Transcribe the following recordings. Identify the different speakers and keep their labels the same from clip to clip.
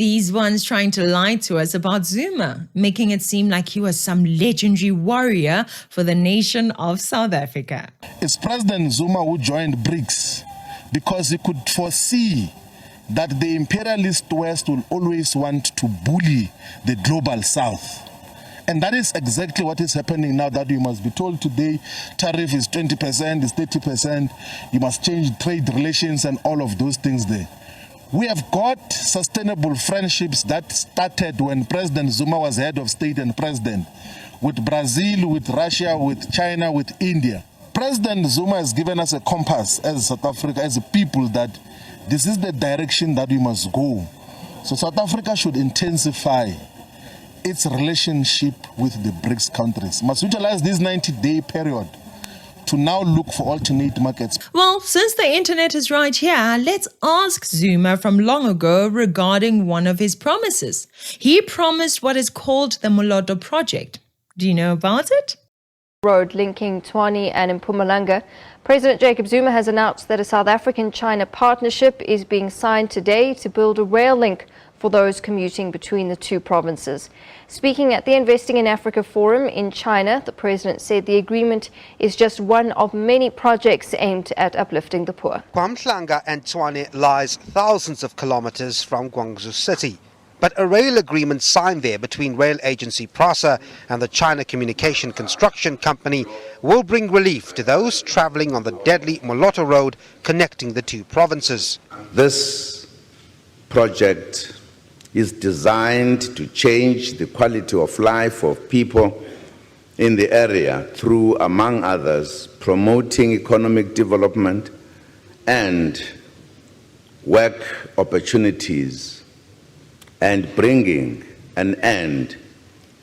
Speaker 1: These ones trying to lie to us about Zuma, making it seem like he was some legendary warrior for the nation of South Africa.
Speaker 2: It's President Zuma who joined BRICS because he could foresee that the imperialist West will always want to bully the global South. And that is exactly what is happening now, that you must be told today tariff is 20%, is 30%, you must change trade relations and all of those things there. We have got sustainable friendships that started when President Zuma was head of state and president, with Brazil, with Russia, with China, with India. President Zuma has given us a compass as South Africa, as a people, that this is the direction that we must go. So South Africa should intensify its relationship with the BRICS countries, must utilize this 90-day period to now look for alternate markets.
Speaker 1: Well, since the internet is right here, let's ask Zuma from long ago regarding one of his promises. He promised what is called the Moloto project. Do you know about it?
Speaker 3: Road linking Tshwane and Mpumalanga. President Jacob Zuma has announced that a South African-China partnership is being signed today to build a rail link for those commuting between the two provinces. Speaking at the Investing in Africa Forum in China, the president said the agreement is just one of many projects aimed at uplifting the poor.
Speaker 4: Mpumalanga and Tshwane lies thousands of kilometers from Guangzhou city. But a rail agreement signed there between rail agency PRASA and the China Communication Construction Company will bring relief to those traveling on the deadly Moloto road connecting the two provinces.
Speaker 5: This project is designed to change the quality of life of people in the area through, among others, promoting economic development and work opportunities and bringing an end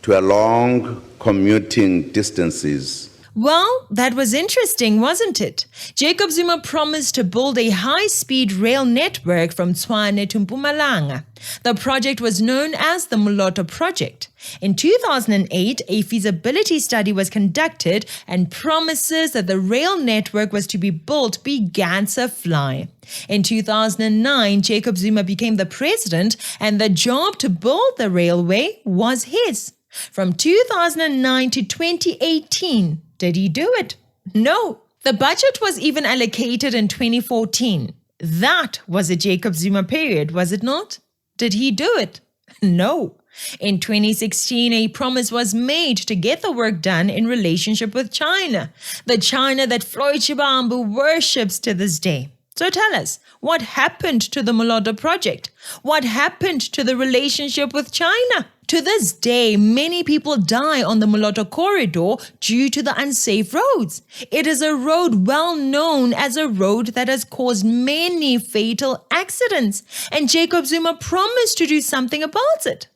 Speaker 5: to a long commuting distances.
Speaker 1: Well, that was interesting, wasn't it? Jacob Zuma promised to build a high-speed rail network from Tshwane to Mpumalanga. The project was known as the Moloto project. In 2008, a feasibility study was conducted and promises that the rail network was to be built began to fly. In 2009, Jacob Zuma became the president and the job to build the railway was his. From 2009 to 2018, did he do it? No. The budget was even allocated in 2014. That was a Jacob Zuma period, was it not? Did he do it? No. In 2016, a promise was made to get the work done in relationship with China, the China that Floyd Shivambu worships to this day. So tell us, what happened to the Moloto project? What happened to the relationship with China? To this day, many people die on the Moloto corridor due to the unsafe roads. It is a road well known as a road that has caused many fatal accidents, and Jacob Zuma promised to do something about it.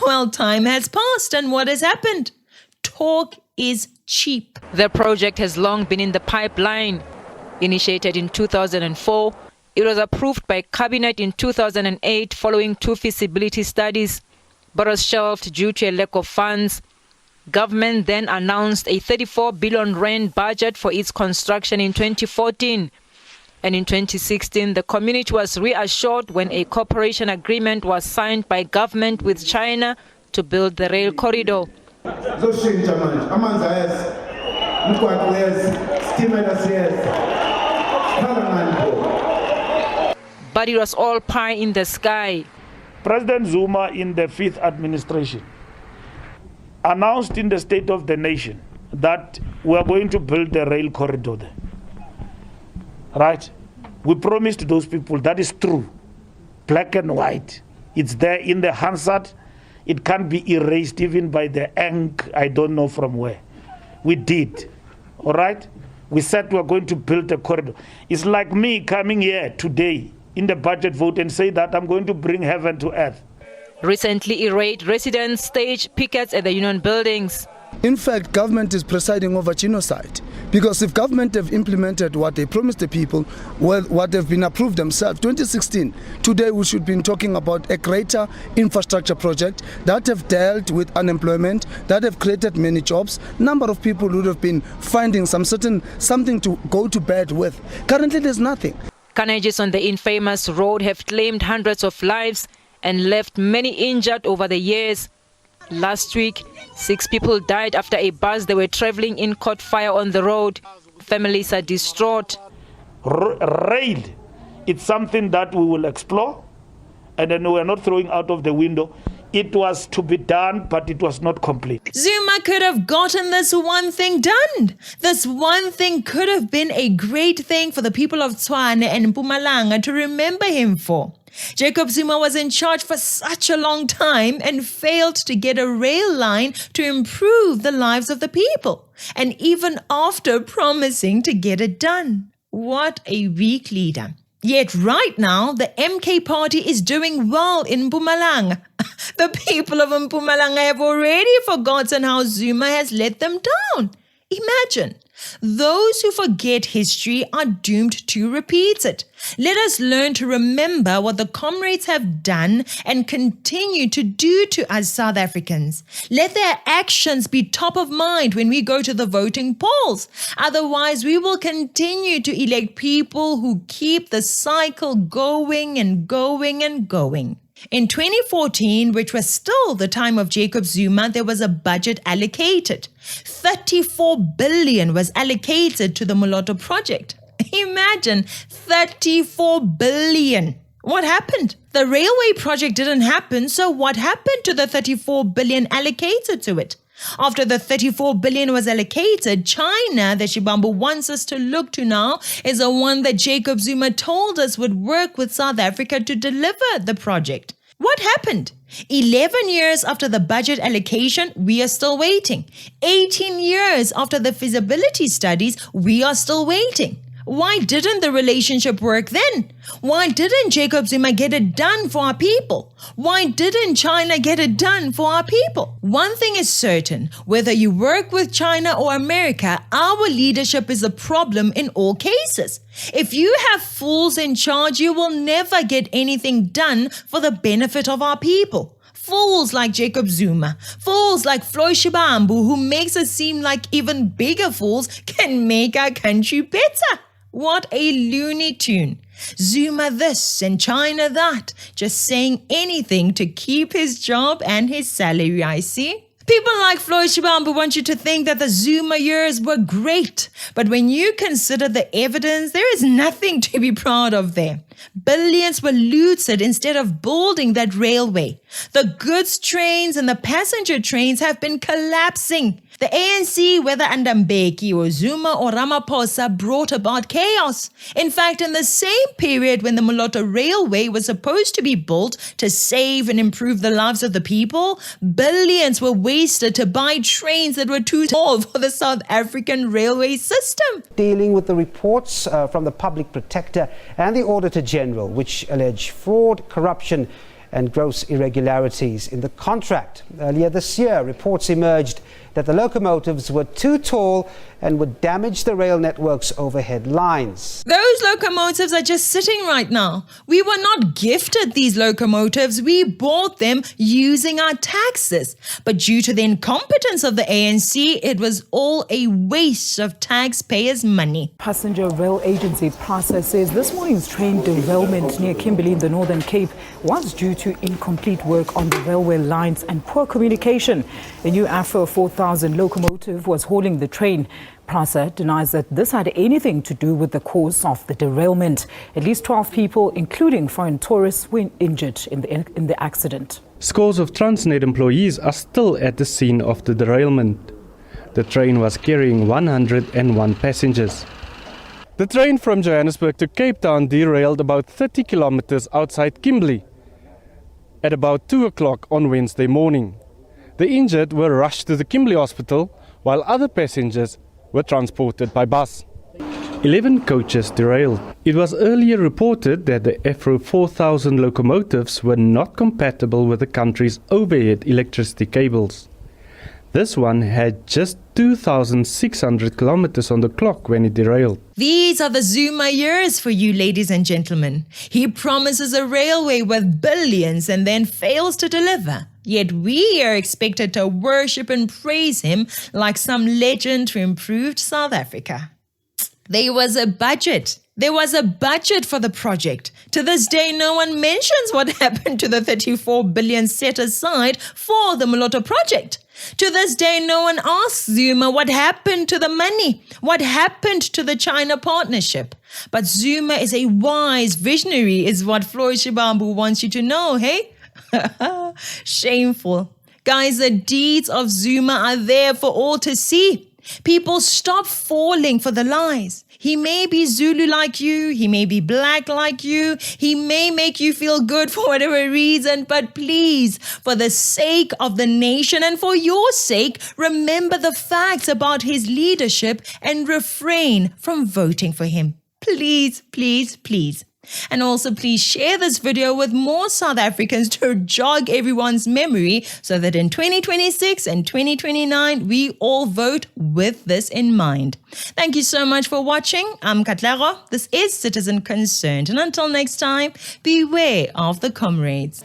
Speaker 1: Well, time has passed, and what has happened? Talk is cheap.
Speaker 6: The project has long been in the pipeline. Initiated in 2004, it was approved by Cabinet in 2008 following 2 feasibility studies, but was shelved due to a lack of funds. Government then announced a 34 billion rand budget for its construction in 2014. And in 2016, the community was reassured when a cooperation agreement was signed by government with China to build the rail corridor. But it was all pie in the sky.
Speaker 7: President Zuma in the 5th administration announced in the State of the Nation that we are going to build the rail corridor there. Right? We promised those people, that is true. Black and white. It's there in the Hansard. It can't be erased even by the ink, I don't know from where. We did. All right? We said we are going to build a corridor. It's like me coming here today in the budget vote and say that I'm going to bring heaven to earth.
Speaker 6: Recently, irate residents staged pickets at the union buildings.
Speaker 8: In fact, government is presiding over genocide. Because if government have implemented what they promised the people, what they've been approved themselves, 2016, today we should be talking about a greater infrastructure project that have dealt with unemployment, that have created many jobs, number of people would have been finding something to go to bed with. Currently, there's nothing.
Speaker 6: Carnages on the infamous road have claimed hundreds of lives and left many injured over the years. Last week, 6 people died after a bus they were traveling in caught fire on the road. Families are distraught.
Speaker 7: Rail, it's something that we will explore, and then we're not throwing out of the window. It was to be done, but it was not complete.
Speaker 1: Zuma could have gotten this one thing done. This one thing could have been a great thing for the people of Tshwane and Mpumalanga to remember him for. Jacob Zuma was in charge for such a long time and failed to get a rail line to improve the lives of the people. And even after promising to get it done. What a weak leader. Yet right now, the MK party is doing well in Mpumalanga. The people of Mpumalanga have already forgotten how Zuma has let them down. Imagine, those who forget history are doomed to repeat it. Let us learn to remember what the Comrades have done and continue to do to us South Africans. Let their actions be top of mind when we go to the voting polls. Otherwise, we will continue to elect people who keep the cycle going and going and going. In 2014, which was still the time of Jacob Zuma, there was a budget allocated. 34 billion was allocated to the Moloto project. Imagine, 34 billion. What happened? The railway project didn't happen, so what happened to the 34 billion allocated to it? After the 34 billion was allocated, China, that Shibambu wants us to look to now, is the one that Jacob Zuma told us would work with South Africa to deliver the project. What happened? 11 years after the budget allocation, we are still waiting. 18 years after the feasibility studies, we are still waiting. Why didn't the relationship work then? Why didn't Jacob Zuma get it done for our people? Why didn't China get it done for our people? One thing is certain, whether you work with China or America, our leadership is a problem in all cases. If you have fools in charge, you will never get anything done for the benefit of our people. Fools like Jacob Zuma, fools like Floyd Shibambu, who makes us seem like even bigger fools can make our country better. What a loony tune. Zuma this and China that, just saying anything to keep his job and his salary, I see. People like Floyd Shibambu want you to think that the Zuma years were great, but when you consider the evidence, there is nothing to be proud of there. Billions were looted instead of building that railway. The goods trains and the passenger trains have been collapsing. The ANC, whether under Mbeki or Zuma or Ramaphosa, brought about chaos. In fact, in the same period when the Moloto Railway was supposed to be built to save and improve the lives of the people, billions were wasted to buy trains that were too small for the South African railway system.
Speaker 4: Dealing with the reports from the Public Protector and the Auditor General, which allege fraud, corruption and gross irregularities in the contract. Earlier this year, reports emerged that the locomotives were too tall and would damage the rail network's overhead lines.
Speaker 1: Those locomotives are just sitting right now. We were not gifted these locomotives. We bought them using our taxes. But due to the incompetence of the ANC, it was all a waste of taxpayers' money.
Speaker 9: Passenger Rail Agency PRASA says this morning's train derailment near Kimberley in the Northern Cape was due to incomplete work on the railway lines and poor communication. A new Afro 4000 locomotive was hauling the train. PRASA denies that this had anything to do with the cause of the derailment. At least 12 people, including foreign tourists, were injured in the accident.
Speaker 10: Scores of Transnet employees are still at the scene of the derailment. The train was carrying 101 passengers. The train from Johannesburg to Cape Town derailed about 30 kilometers outside Kimberley at about 2 o'clock on Wednesday morning. The injured were rushed to the Kimberley Hospital, while other passengers were transported by bus. 11 coaches derailed. It was earlier reported that the Afro 4000 locomotives were not compatible with the country's overhead electricity cables. This one had just 2,600 kilometers on the clock when it derailed.
Speaker 1: These are the Zuma years for you, ladies and gentlemen. He promises a railway worth billions and then fails to deliver. Yet we are expected to worship and praise him like some legend who improved South Africa. There was a budget. There was a budget for the project. To this day, no one mentions what happened to the 34 billion set aside for the Moloto project. To this day, no one asks Zuma what happened to the money, what happened to the China partnership. But Zuma is a wise visionary, is what Floyd Shibambu wants you to know, hey? Shameful. Guys, the deeds of Zuma are there for all to see. People, stop falling for the lies. He may be Zulu like you, he may be black like you, he may make you feel good for whatever reason, but please, for the sake of the nation and for your sake, remember the facts about his leadership and refrain from voting for him. Please, please, please. And also, please share this video with more South Africans to jog everyone's memory so that in 2026 and 2029, we all vote with this in mind. Thank you so much for watching. I'm Katlego. This is Citizen Concerned. And until next time, beware of the comrades.